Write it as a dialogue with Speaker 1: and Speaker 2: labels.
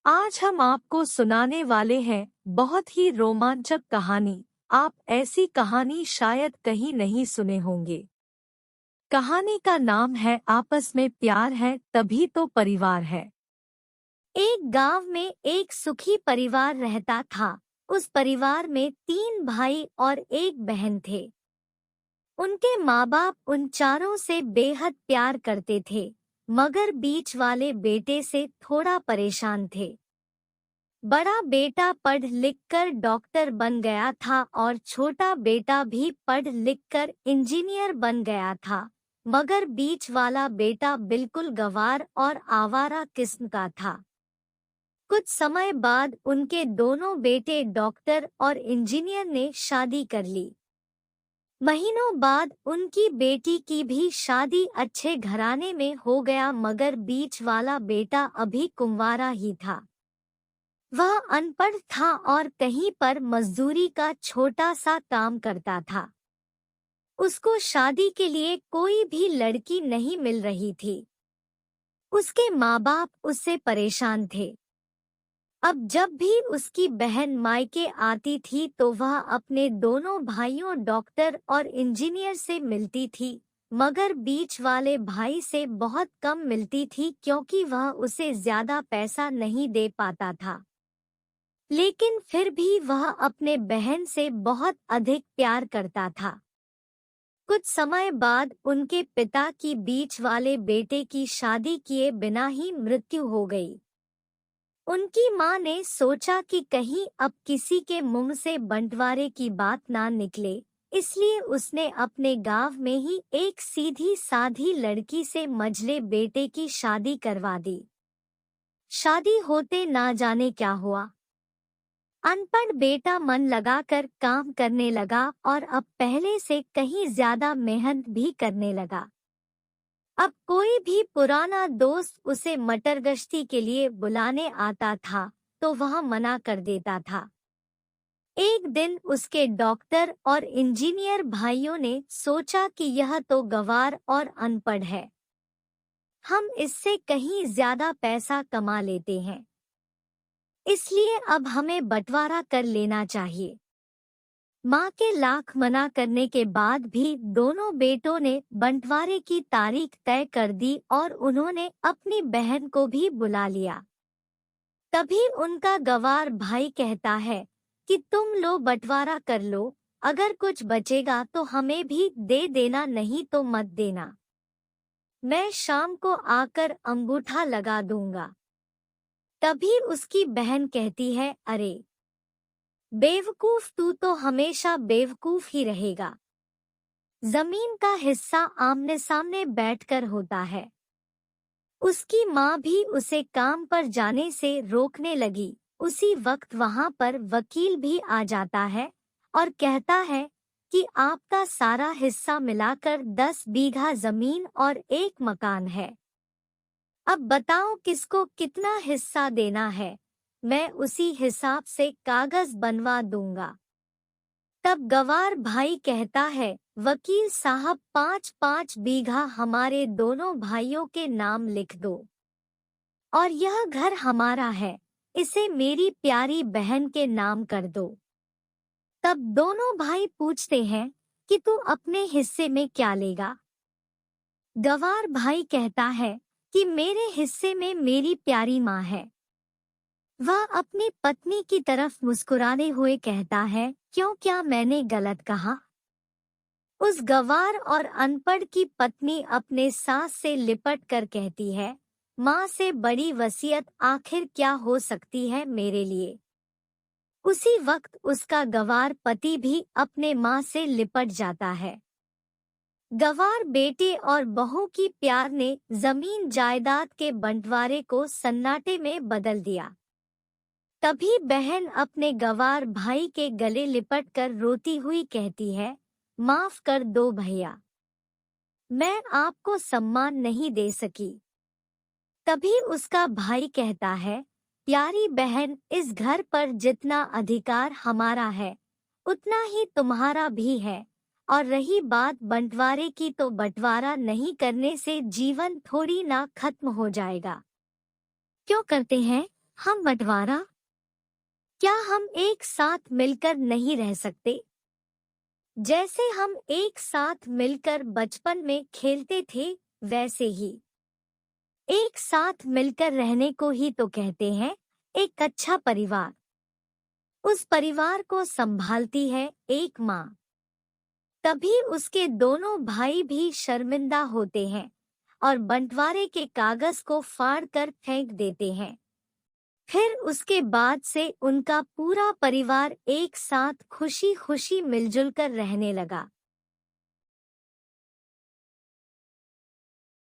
Speaker 1: आज हम आपको सुनाने वाले हैं बहुत ही रोमांचक कहानी। आप ऐसी कहानी शायद कहीं नहीं सुने होंगे। कहानी का नाम है आपस में प्यार है तभी तो परिवार है।
Speaker 2: एक गांव में एक सुखी परिवार रहता था। उस परिवार में 3 भाई और एक बहन थे। उनके माँ बाप उन चारों से बेहद प्यार करते थे, मगर बीच वाले बेटे से थोड़ा परेशान थे। बड़ा बेटा पढ़ लिख कर डॉक्टर बन गया था और छोटा बेटा भी पढ़ लिख कर इंजीनियर बन गया था, मगर बीच वाला बेटा बिल्कुल गंवार और आवारा किस्म का था। कुछ समय बाद उनके दोनों बेटे डॉक्टर और इंजीनियर ने शादी कर ली। महीनों बाद उनकी बेटी की भी शादी अच्छे घराने में हो गया, मगर बीच वाला बेटा अभी कुंवारा ही था। वह अनपढ़ था और कहीं पर मजदूरी का छोटा सा काम करता था। उसको शादी के लिए कोई भी लड़की नहीं मिल रही थी। उसके माँ बाप उससे परेशान थे। अब जब भी उसकी बहन मायके आती थी तो वह अपने दोनों भाइयों डॉक्टर और इंजीनियर से मिलती थी, मगर बीच वाले भाई से बहुत कम मिलती थी क्योंकि वह उसे ज्यादा पैसा नहीं दे पाता था। लेकिन फिर भी वह अपने बहन से बहुत अधिक प्यार करता था। कुछ समय बाद उनके पिता की बीच वाले बेटे की शादी किए बिना ही मृत्यु हो गई। उनकी माँ ने सोचा कि कहीं अब किसी के मुंह से बंटवारे की बात ना निकले, इसलिए उसने अपने गांव में ही एक सीधी साधी लड़की से मझले बेटे की शादी करवा दी। शादी होते ना जाने क्या हुआ। अनपढ़ बेटा मन लगाकर काम करने लगा और अब पहले से कहीं ज्यादा मेहनत भी करने लगा। अब कोई भी पुराना दोस्त उसे मटर गश्ती के लिए बुलाने आता था तो वह मना कर देता था। एक दिन उसके डॉक्टर और इंजीनियर भाइयों ने सोचा कि यह तो गंवार और अनपढ़ है, हम इससे कहीं ज्यादा पैसा कमा लेते हैं, इसलिए अब हमें बंटवारा कर लेना चाहिए। माँ के लाख मना करने के बाद भी दोनों बेटों ने बंटवारे की तारीख तय कर दी और उन्होंने अपनी बहन को भी बुला लिया। तभी उनका गंवार भाई कहता है कि तुम लो बंटवारा कर लो, अगर कुछ बचेगा तो हमें भी दे देना, नहीं तो मत देना, मैं शाम को आकर अंगूठा लगा दूंगा। तभी उसकी बहन कहती है, अरे बेवकूफ, तू तो हमेशा बेवकूफ ही रहेगा। जमीन का हिस्सा आमने सामने बैठकर होता है। उसकी माँ भी उसे काम पर जाने से रोकने लगी। उसी वक्त वहाँ पर वकील भी आ जाता है और कहता है कि आपका सारा हिस्सा मिलाकर 10 बीघा जमीन और एक मकान है। अब बताओ किसको कितना हिस्सा देना है, मैं उसी हिसाब से कागज बनवा दूंगा। तब गंवार भाई कहता है, वकील साहब 5-5 बीघा हमारे दोनों भाइयों के नाम लिख दो, और यह घर हमारा है, इसे मेरी प्यारी बहन के नाम कर दो। तब दोनों भाई पूछते हैं कि तू अपने हिस्से में क्या लेगा। गंवार भाई कहता है कि मेरे हिस्से में मेरी प्यारी माँ है। वह अपनी पत्नी की तरफ मुस्कुराते हुए कहता है, क्यों, क्या मैंने गलत कहा? उस गंवार और अनपढ़ की पत्नी अपने सास से लिपट कर कहती है, माँ से बड़ी वसीयत आखिर क्या हो सकती है मेरे लिए। उसी वक्त उसका गंवार पति भी अपने माँ से लिपट जाता है। गंवार बेटे और बहू की प्यार ने जमीन जायदाद के बंटवारे को सन्नाटे में बदल दिया। तभी बहन अपने गंवार भाई के गले लिपट कर रोती हुई कहती है, माफ कर दो भैया, मैं आपको सम्मान नहीं दे सकी। तभी उसका भाई कहता है, प्यारी बहन, इस घर पर जितना अधिकार हमारा है उतना ही तुम्हारा भी है, और रही बात बंटवारे की तो बंटवारा नहीं करने से जीवन थोड़ी ना खत्म हो जाएगा। क्यों करते हैं? हम बंटवारा? क्या हम एक साथ मिलकर नहीं रह सकते? जैसे हम एक साथ मिलकर बचपन में खेलते थे, वैसे ही एक साथ मिलकर रहने को ही तो कहते हैं एक अच्छा परिवार। उस परिवार को संभालती है एक माँ। तभी उसके दोनों भाई भी शर्मिंदा होते हैं और बंटवारे के कागज को फाड़कर फेंक देते हैं। फिर उसके बाद से उनका पूरा परिवार एक साथ खुशी खुशी मिलजुल कर रहने लगा।